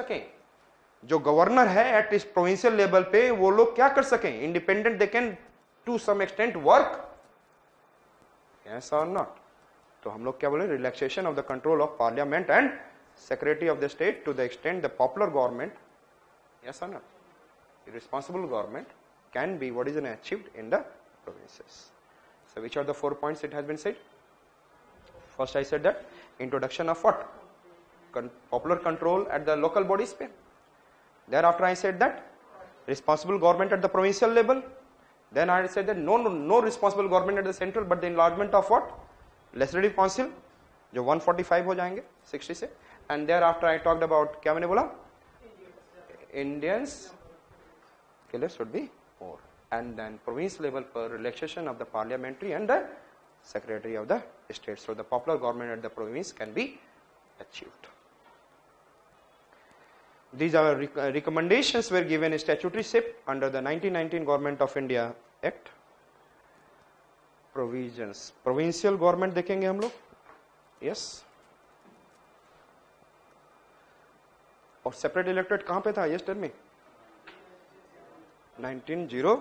सकें, जो गवर्नर है एट इस प्रोविंशियल लेवल पे वो लोग क्या कर सकें, independent, they can to some extent work, yes और नॉट। तो हम लोग क्या बोले, relaxation of the control of parliament and secretary of the state to the extent the popular government, yes or not, responsible government can be what is achieved in the provinces. So which are the 4 points it has been said? First I said that introduction of what, popular control at the local bodies pe. Thereafter I said that responsible government at the provincial level. Then I said that no responsible government at the central, but the enlargement of what, legislative council, जो 145 हो जाएंगे 60 से. And thereafter I talked about, क्या मैंने बोला, Indians killers should be more, and then province level per relaxation of the parliamentary and the secretary of the state, so the popular government at the province can be achieved. These are recommendations were given statutory shape under the 1919 Government of India Act. Provisions, provincial government देखेंगे हम लोग, yes, और separate elected कहां पे था, yes tell me, 1909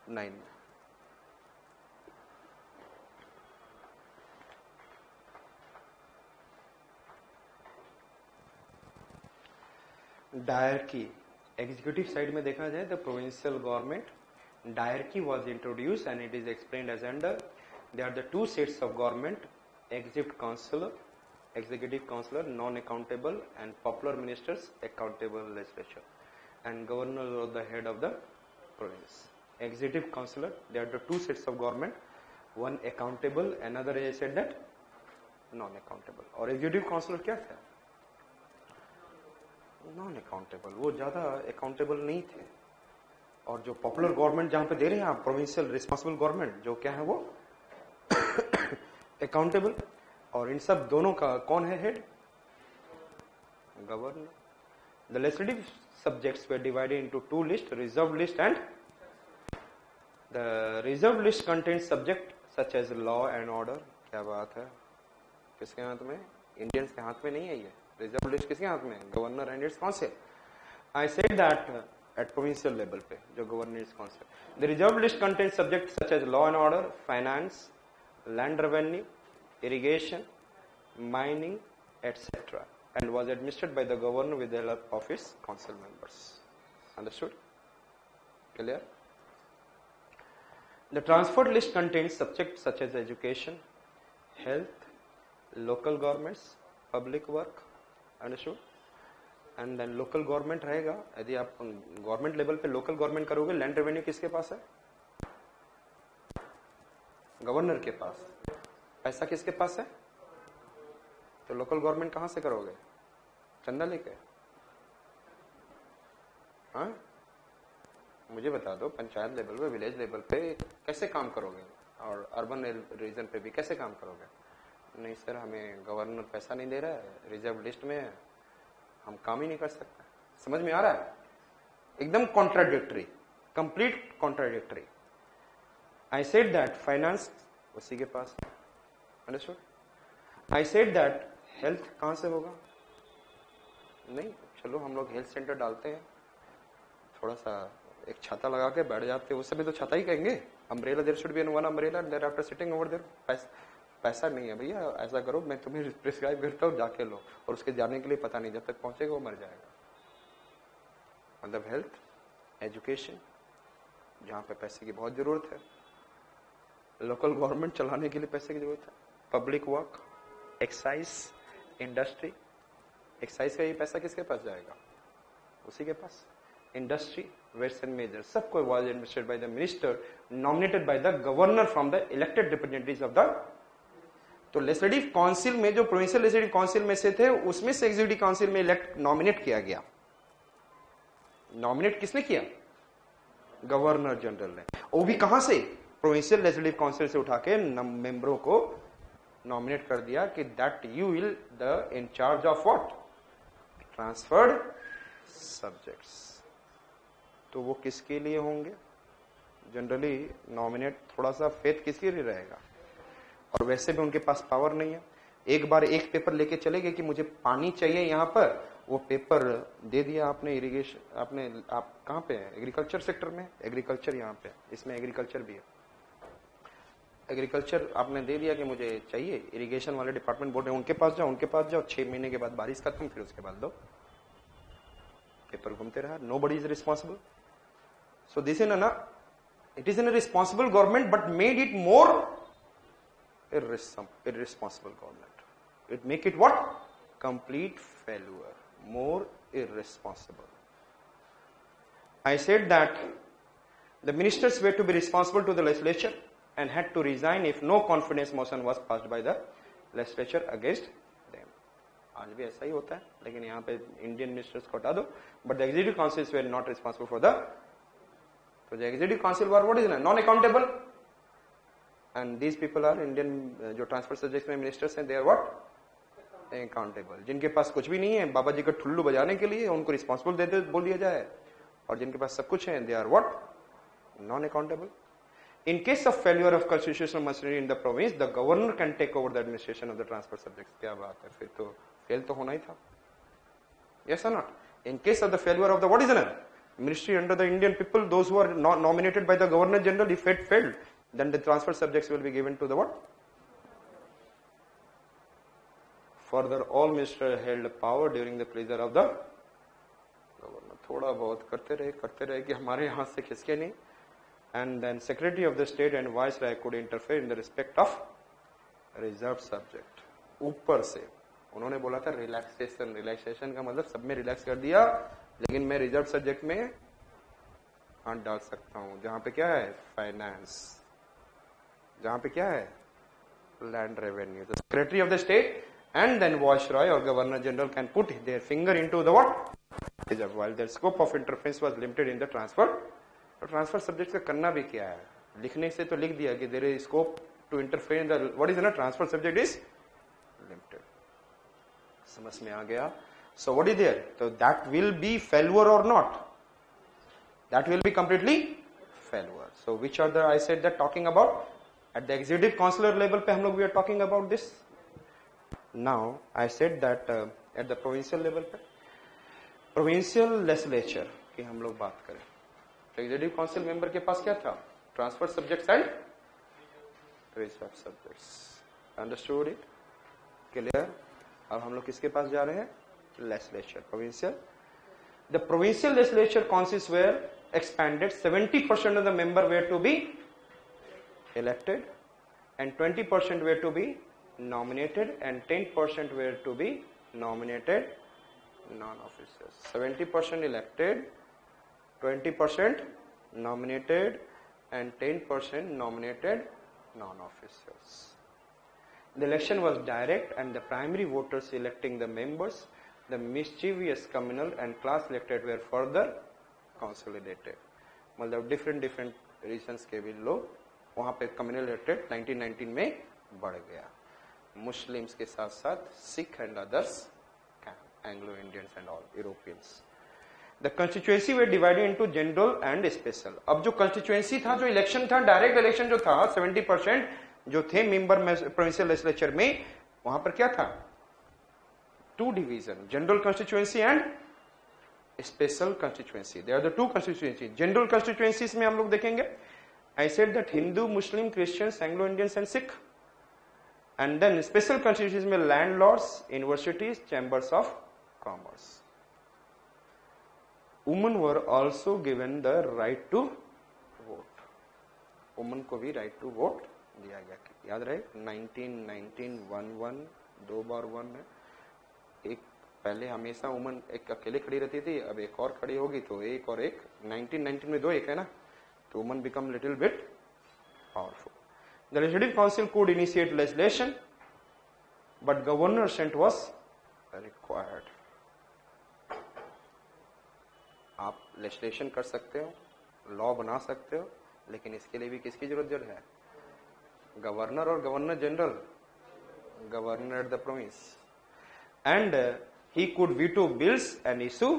में। Dyarchy, executive side में देखा जाए तो provincial government, dyarchy was introduced and it is explained as under, they are the two sets of government, executive councillor, executive councillor, non-accountable, and popular ministers, accountable legislature, and governor or the head of the province. Executive councillor, there are the two sets of government, one accountable, another I said that non-accountable. और executive councillor क्या था, non-accountable, वो ज्यादा accountable नहीं थे। और जो popular government जहाँ पे दे रहे हैं आप, provincial responsible government, जो क्या है वो accountable। और इन सब दोनों का कौन है head, governor. The legislative subjects were divided into two list, reserve list and the reserve list contains subject such as law and order. क्या बात है, किसके हाथ में, इंडियंस के हाथ में नहीं है ये, रिजर्व लिस्ट किसके हाथ में, governor and its council. I said that at provincial level पे जो governor its council, the reserve list contains subject such as law and order, finance, land revenue, irrigation, mining, etc., and was administered by the governor with the help of his council members. Understood? Clear? The transferred list contains subjects such as education, health, local governments, public work. Understood? And then local government रहेगा, यदि आप government level पे local government करोगे, land revenue किसके पास है, governor के पास। पैसा किसके पास है, तो लोकल गवर्नमेंट कहां से करोगे, चंदा लेके। हाँ, मुझे बता दो, पंचायत लेवल पे, विलेज लेवल पे कैसे काम करोगे, और अर्बन रीजन पे भी कैसे काम करोगे। नहीं सर, हमें गवर्नर पैसा नहीं दे रहा है, रिजर्व लिस्ट में है, हम काम ही नहीं कर सकते। समझ में आ रहा है, एकदम contradictory, complete contradictory. I said that finance उसी के पास, understood. I said that health कहां से होगा, नहीं, चलो हम लोग हेल्थ सेंटर डालते हैं, थोड़ा सा एक छाता लगा के बैठ जाते हैं, उस समय तो छाता ही कहेंगे, umbrella, there should be one umbrella, there after sitting over there. पैसा नहीं है भैया, ऐसा करो, मैं तुम्हें प्रिस्क्राइब करता हूँ, जाके लो, और उसके जाने के लिए पता नहीं, जब तक पहुंचेगा वो मर जाएगा। मतलब हेल्थ, एजुकेशन, जहां पे पैसे की बहुत जरूरत है, लोकल गवर्नमेंट चलाने के लिए पैसे की जरूरत है, public work, excise, industry. Excise का ये पैसा किसके पास जाएगा, उसी के पास। इंडस्ट्री, वेट्स एंड मेजर, सबको was administrated by the minister nominated by the governor from the elected representatives of the. तो लेजिस्लेटिव काउंसिल में जो प्रोविंशियल लेजिस्लेटिव काउंसिल में से थे, उसमें से एग्जीक्यूटिव काउंसिल में इलेक्ट नॉमिनेट किया गया। नॉमिनेट किसने किया, गवर्नर जनरल ने। वो भी कहां से, प्रोविंशियल लेजिस्लेटिव काउंसिल से उठा के मेंबरों को नॉमिनेट कर दिया कि that you will the in charge of what, transferred subjects. तो वो किसके लिए होंगे, जनरली नॉमिनेट थोड़ा सा फेथ किसके लिए रहेगा, और वैसे भी उनके पास पावर नहीं है। एक बार एक पेपर लेके चले गए कि मुझे पानी चाहिए यहाँ पर, वो पेपर दे दिया आपने इरिगेशन, आप कहाँ पे है? एग्रीकल्चर सेक्टर में, एग्रीकल्चर यहाँ पे, इसमें एग्रीकल्चर भी है। एग्रीकल्चर आपने दे दिया कि मुझे चाहिए, इरिगेशन वाले डिपार्टमेंट बोल रहे हैं उनके पास जाओ, 6 महीने के बाद बारिश खत्म, फिर उसके बाद दो। पेपर घूमते रहा, nobody is responsible. So this is it is a responsible government, but made it more irresponsible government. It make it what? Complete failure, more irresponsible. I said that the ministers were to be responsible to the legislature and had to resign if no confidence motion was passed by the legislature against them. आज भी ऐसा ही होता है, लेकिन यहाँ पे Indian ministers को हटा दो, but the executive councils were not responsible for the, so the executive council were what is non-accountable, and these people are Indian जो ट्रांसफर सब्जेक्ट में मिनिस्टर्स हैं, they are what? Accountable. जिनके पास कुछ भी नहीं है बाबा जी का ठुल्लू बजाने के लिए, उनको रिस्पॉन्सिबल दे बोल दिया जाए, और जिनके पास सब कुछ है they are what? Non-accountable. In case of failure of constitutional machinery in the province, the governor can take over the administration of the transfer subjects. क्या बात है, फिर तो फेल तो होना ही था. Yes or not? In case of the failure of the what is it? Ministry under the Indian people, those who are not nominated by the Governor General, if it failed, then the transfer subjects will be given to the what? Further, all ministers held power during the pleasure of the governor. थोड़ा बहुत करते रहे कि हमारे हाथ से खिसके नहीं. And then Secretary of the State and Viceroy could interfere in the respect of reserved subject. ऊपर से उन्होंने बोला था रिलैक्सेशन का मतलब सब में रिलैक्स कर दिया, लेकिन मैं रिजर्व सब्जेक्ट में हाथ डाल सकता हूं, जहां पे क्या है फाइनेंस, जहां पे क्या है land revenue. The secretary of the state and then Viceroy or Governor General can put their finger into the what? Reserve, while their scope of interference was limited in the transfer. तो transfer subject का करना भी क्या है, लिखने से तो लिख दिया कि there is scope to interfere in the what is transfer subject is limited. समझ में आ गया? सो व्हाट इज देयर, तो दैट विल बी फेल्यूर और not? That will be completely failure. So which are the I said that talking about at the executive councillor level पे हम लोग we are talking about this. Now I said that at the provincial level पे, provincial legislature की हम लोग बात करें, executive council member के पास क्या था? Transfer subjects and reserve subjects. Understood it? Clear? अब हम लोग किसके पास जा रहे हैं? Legislature, provincial. The provincial legislature councils were expanded. 70% of the member were to be elected and 20% were to be nominated and 10% were to be nominated non officers. 70% elected, 20% nominated and 10% nominated non-officers. The election was direct and the primary voters electing the members, the mischievous communal and class elected were further consolidated. मतलब different regions के भी लोग वहाँ पे communal elected 1919 में बढ़ गया. Muslims के साथ साथ Sikh and others, Anglo-Indians and all Europeans. The constituency were divided into general and special. अब जो constituency था, जो इलेक्शन था, डायरेक्ट इलेक्शन जो था, 70% जो थे मेंबर प्रोविंशियल लेजिस्लेचर में, वहां पर क्या था? 2 division, general constituency and special constituency. They are the 2 constituency. General constituencies में हम लोग देखेंगे, I said that Hindu, Muslim, Christians, Anglo Indians and Sikh. And then special constituencies में landlords, universities, chambers of commerce. Women were also given the right to vote. Women को भी right to vote दिया गया. याद रहे 1919 1 2 बार 1 है. एक पहले हमेशा वुमन एक अकेले खड़ी रहती थी, अब एक और खड़ी होगी तो एक और एक. 1919 में 2 एक है ना, तो woman become little bit powerful. The legislative council could initiate legislation, but governor assent was required. आप लेजिस्लेशन कर सकते हो, लॉ बना सकते हो, लेकिन इसके लिए भी किसकी जरूरत है? गवर्नर और governor general, governor eight the province. And he could veto bills and issue.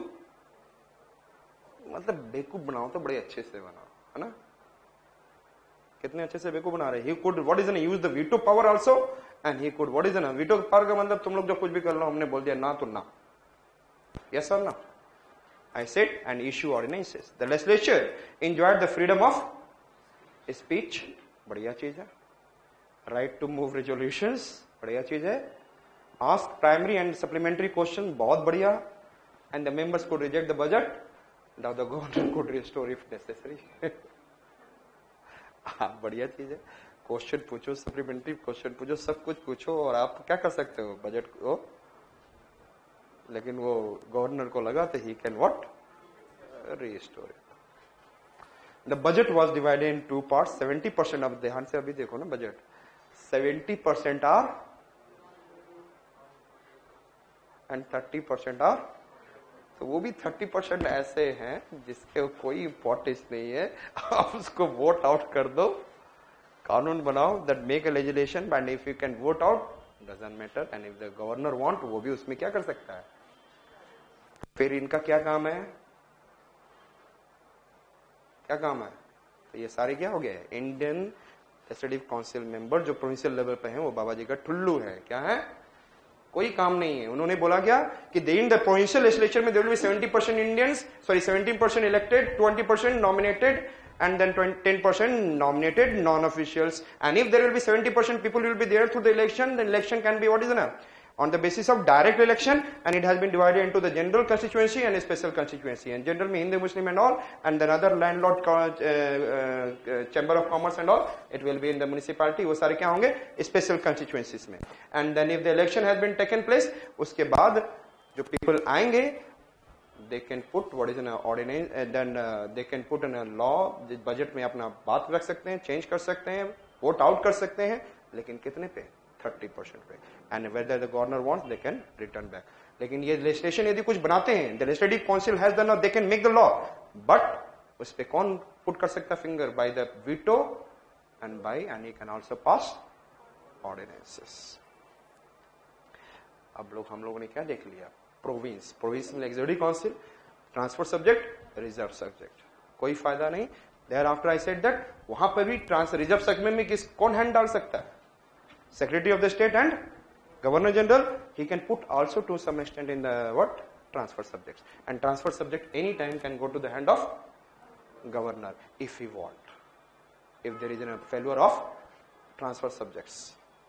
मतलब बेवकूफ बनाओ तो बड़े अच्छे से बनाओ, है ना? कितने अच्छे से बेवकूफ बना रहे. He could what is an use the veto power also, and he could what is an veto power का मतलब तुम लोग जो कुछ भी कर लो, हमने बोल दिया ना तो ना. Yes or no? I said, and issue ordinances. The legislature enjoyed the freedom of speech. बढ़िया चीज है. Right to move resolutions. बढ़िया चीज है. Ask primary and supplementary question. बहुत बढ़िया. And the members could reject the budget. Now the governor could restore if necessary. बढ़िया चीज है. क्वेश्चन पूछो, सप्लीमेंट्री क्वेश्चन पूछो, सब कुछ पूछो और आप क्या कर सकते हो बजट को. लेकिन वो गवर्नर को लगा तो he can what restore it. The budget was divided in two parts. 70% अब ध्यान से अभी देखो ना बजट. 70% are and 30% are. तो वो भी 30% ऐसे हैं जिसके कोई इंपॉर्टेंस नहीं है. आप उसको वोट आउट कर दो. कानून बनाओ that make a legislation and if you can vote out doesn't matter. And if the governor want वो भी उसमें क्या कर सकता है. फिर इनका क्या काम है. क्या काम है. तो ये सारे क्या हो गए. इंडियन लेजिस्लेटिव काउंसिल मेंबर जो प्रोविंशियल लेवल पे हैं वो बाबा जी का ठुल्लू है. क्या है. कोई काम नहीं है. उन्होंने बोला क्या कि इन द प्रोविंशियल लेजिस्लेचर में there will be 70% Indians, sorry 17% elected, 20% nominated and then 10% nominated non-officials. And if there will be 70% people will be there through the election, the election can be what is enough on the basis of direct election, and it has been divided into the general constituency and a special constituency. And general mean Hindu, Muslim and all, and then other landlord chamber of commerce and all, it will be in the municipality. वो सारे क्या होंगे special constituencies में. And then if the election has been taken place, उसके बाद जो people आएंगे, they can put what is an ordinance, and then they can put in a law. Budget में अपना बात रख सकते हैं, चेंज कर सकते हैं, वोट आउट कर सकते हैं, लेकिन कितने पे. 30% पे. And whether the governor wants they can return back. लेकिन ये लेजिस्लेशन यदि कुछ बनाते हैं, the legislative council has done, they can make the law, but उस पे कौन पुट कर सकता finger. By the veto and by, and you can also pass ordinances. अब हम लोगों ने क्या देख लिया. प्रोविंस में executive council, transfer subject, reserve subject. कोई फायदा नहीं. There after I said that वहां पर भी रिजर्व सेगमेंट में कौन हैंड डाल सकता है. Secretary of the State and Governor General. He can put also to some extent in the what transfer subjects, and transfer subject any time can go to the hand of governor if he want. If there is a failure of transfer subjects,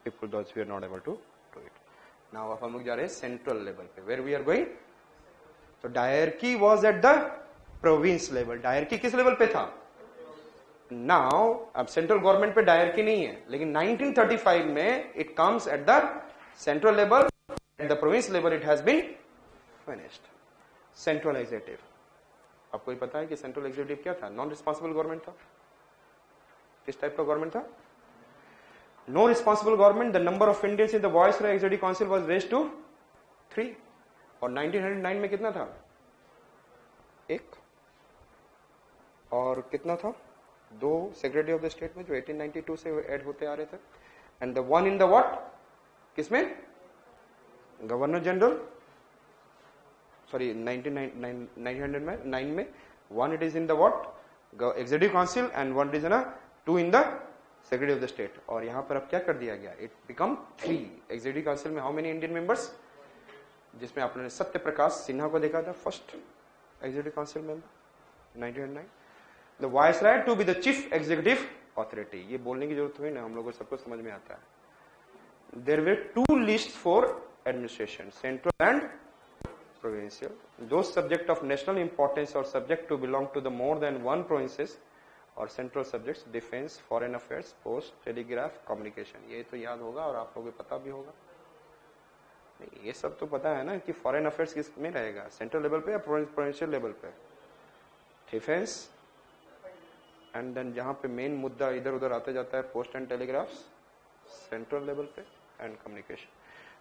people those we are not able to do it. Now अब हम लोग जा रहे हैं central level पे. Where we are going? तो dyarchy was at the province level. Dyarchy किस level पे था. नाउ अब सेंट्रल गवर्नमेंट पे डायरकी नहीं है, लेकिन 1935 में it comes at the central level. At the province level it has been finished. Central executive. आपको ही पता है कि सेंट्रल एग्जीक्यूटिव क्या था. नॉन रिस्पॉन्सिबल गवर्नमेंट था. किस टाइप का गवर्नमेंट था. No responsible government. The number of Indians in the viceroy executive council was raised to 3. और 1909 में कितना था. 1. और कितना था. 2 सेक्रेटरी ऑफ द स्टेट में जो 1892 से ऐड होते आ रहे थे. And the one in the what. किसमें. Governor general. सॉरी 1909 में. One it is in the what executive council and one it is 2 in the secretary of the state. और यहां पर अब क्या कर दिया गया. It become 3. एग्जीक्यूटिव काउंसिल में हाउ मेनी इंडियन मेंबर्स. जिसमें आपने सत्य प्रकाश सिन्हा को देखा था first executive council member 1909. The Viceroy to be the chief executive authority. ये बोलने की जरूरत हुई ना, हम लोगों को सबको समझ में आता है. There were 2 lists for administration, central and provincial. Those subject of national importance or subject to belong to the more than one provinces or central subjects, defense, foreign affairs, post, telegraph, communication. ये तो याद होगा और आप लोगों को पता भी होगा. ये सब तो पता है ना कि फॉरेन अफेयर्स किस में रहेगा. सेंट्रल लेवल पे या प्रोविंशियल लेवल पे. डिफेंस एंड देन जहां पे मेन मुद्दा इधर उधर आते जाता है post and telegraphs central level पे and communication.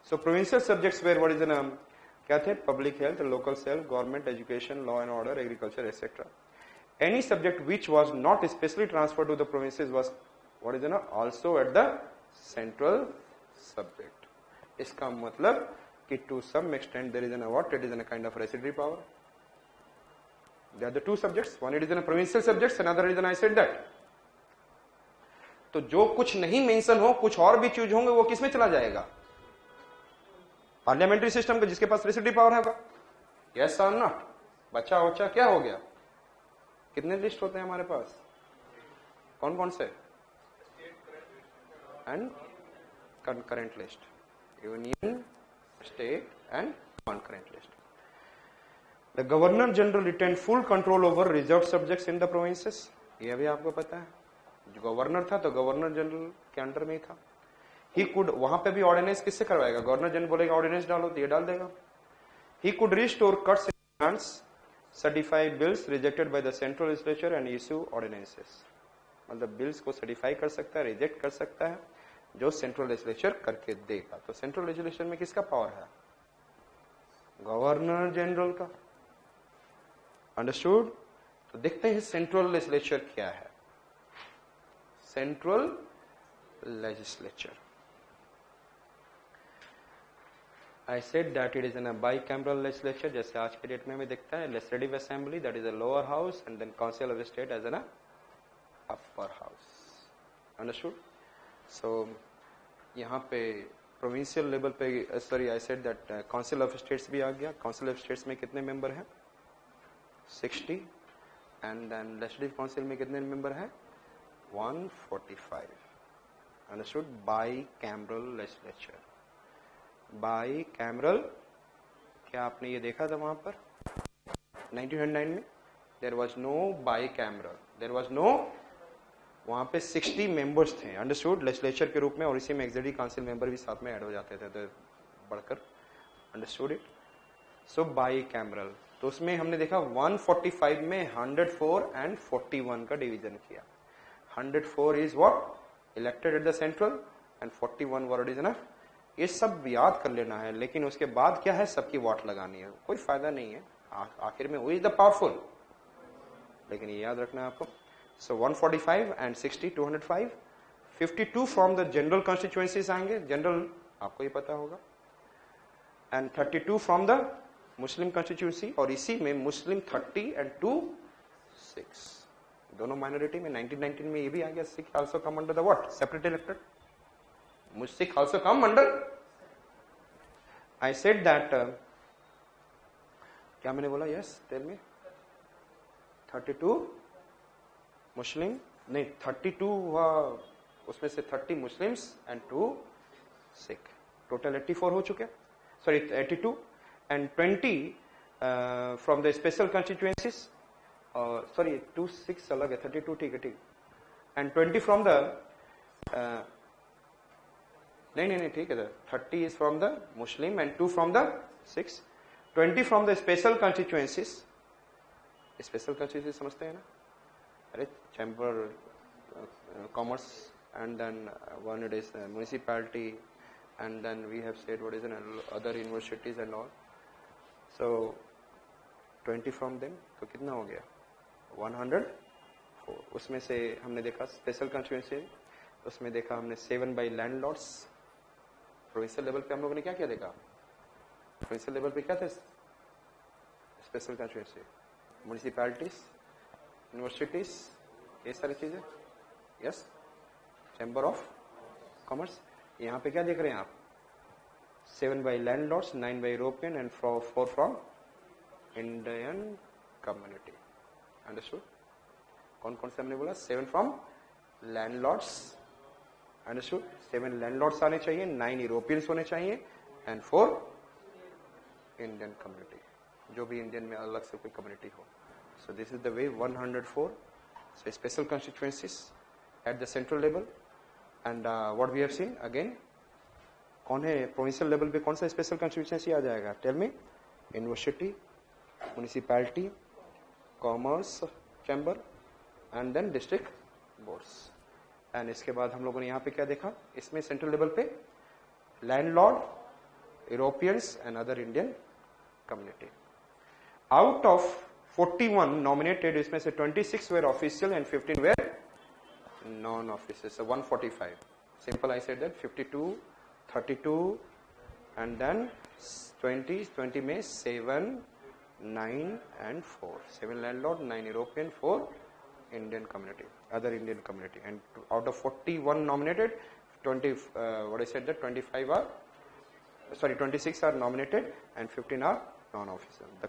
So provincial subjects where what is the क्या थे. Public health, local self, government, education, law and order, agriculture etcetera. Any subject which was not specially transferred to the provinces was what is also at the central subject. इसका मतलब कि to some extent there is an what it is an kind of residuary power. They are the 2 subjects. One it is in a provincial subjects, another is in I said that. तो जो कुछ नहीं mention हो, कुछ और भी चीज होंगे, वो किसमें चला जाएगा. पार्लियामेंट्री सिस्टम का, जिसके पास रेसिडरी पावर होगा. यस और नॉट? बचा उचा क्या हो गया? कितने लिस्ट होते हैं हमारे पास? कौन कौन से? And concurrent list, union, state and concurrent list. The governor general retained full control over reserved subjects in the provinces. ये भी आपको पता है, जो गवर्नर था तो गवर्नर जनरल के अंडर में ही था. He could, वहां पे भी ऑर्डिनेंस किससे करवाएगा? गवर्नर जनरल बोलेगा ऑर्डिनेंस डालो तो ये डाल देगा. He could restore cuts in grants, certify bills rejected by the central legislature and issue ordinances. मतलब बिल्स को सर्टिफाई कर सकता है, रिजेक्ट कर सकता है, जो सेंट्रल लेजिस्लेचर करके देगा. तो सेंट्रल लेजिस्लेचर में किसका पावर है? गवर्नर जनरल का. अंडरस्टूड? तो देखते हैं सेंट्रल लेजिस्लेचर क्या है. Central legislature, I said that it is an bicameral legislature. जैसे आज के डेट में हमें दिखता है legislative assembly, that is a lower house, and then council of state as an upper house. Understood? So यहाँ पे प्रोविंशियल लेवल पे, sorry I said that council of states भी आ गया. काउंसिल ऑफ स्टेट्स में कितने मेंबर हैं? 60. And then legislative council में कितने मेंबर हैं? 145. Understood? Bicameral legislature. Bicameral. क्या आपने ये देखा था वहां पर 1909 में? There was no bicameral, there was no. वहां पे 60 मेंबर्स थे. अंडरस्टूड? लेजिस्लेचर के रूप में, और इसी में एग्जीक्यूटिव काउंसिल मेंबर भी साथ में ऐड हो जाते थे तो बढ़कर. Understood it? So by cameral. तो उसमें हमने देखा 145 में 104 एंड 41 का डिवीजन किया. 104 is what? Elected eight the central, and 41 word is enough. ये सब याद कर लेना है, लेकिन उसके बाद क्या है? सबकी वोट लगानी है. कोई फायदा नहीं है, आखिर में हु इज द पावरफुल, लेकिन ये याद रखना है आपको. So 145 and 60, 205. 52 from the general constituencies आएंगे. जनरल आपको ये पता होगा. And 32 from the Muslim constituency, और इसी में मुस्लिम 30 and 2 6. दोनों माइनॉरिटी में. 1919 में ये भी आ गया. Sikh also come under the what? Separate elected. Sikh also come under. I said that. क्या मैंने बोला? Yes, tell me. 32 मुस्लिम नहीं, 32 हुआ, उसमें से 30 मुस्लिम्स एंड 2 सिख. टोटल 84 हो चुके. Sorry 82. And 20 from the special constituencies. Sorry 2 6 अलग है, 32 ठीक है, ठीक. एंड 20 फ्रॉम द नहीं ठीक है. 30 is from the Muslim and 2 from the Sikhs. 20 from the special constituencies. Special constituency समझते हैं ना? अरे chamber, commerce, and then one it is municipality, and then we have said what is an other universities and all. So 20 from them, तो कितना हो गया? 104. उसमें से हमने देखा स्पेशल कंस्टिट्यूएंसी, उसमें देखा हमने 7 बाई लैंडलॉर्ड्स. प्रोविंशियल लेवल पे हम लोगों ने क्या क्या देखा? प्रोविंशियल लेवल पे क्या थे? स्पेशल कंस्टिट्यूएंसी, म्युनिसिपैलिटीज, यूनिवर्सिटीज, ये सारी चीजें. यस. Chamber of commerce. यहाँ पे क्या देख रहे हैं आप? 7 by landlords, 9 by European and 4 from Indian community. Understood? कौन कौन से हमने बोला? 7 फ्रॉम लैंडलॉर्ड्स. अंडरस्टूड? 7 लैंडलॉर्ड्स आने चाहिए, 9 यूरोपियंस होने चाहिए, एंड 4 इंडियन कम्युनिटी, जो भी इंडियन में अलग से कोई कम्युनिटी हो. So this is the way. 104. So special constituencies at the central level, and what we have seen again. कौन है प्रोविंशियल लेवल पे? कौन सा स्पेशल कंस्टिट्यूएंसी आ जाएगा? Tell me. University, municipality, commerce chamber, and then district boards. And इसके बाद हम लोगों ने यहाँ पे क्या देखा? इसमें सेंट्रल लेवल पे landlord, Europeans and other Indian community. Out of 41 nominated, इसमें से 26 were official and 15 were non-official. So 145. Simple, I said that. 52, 32, and then 20 में 7, 9 and 4. 7 landlord, 9 European, 4 Indian community, other Indian community. And out of 41 nominated, 20, what I said that 25 are, sorry 26 are nominated and 15 are non-official. The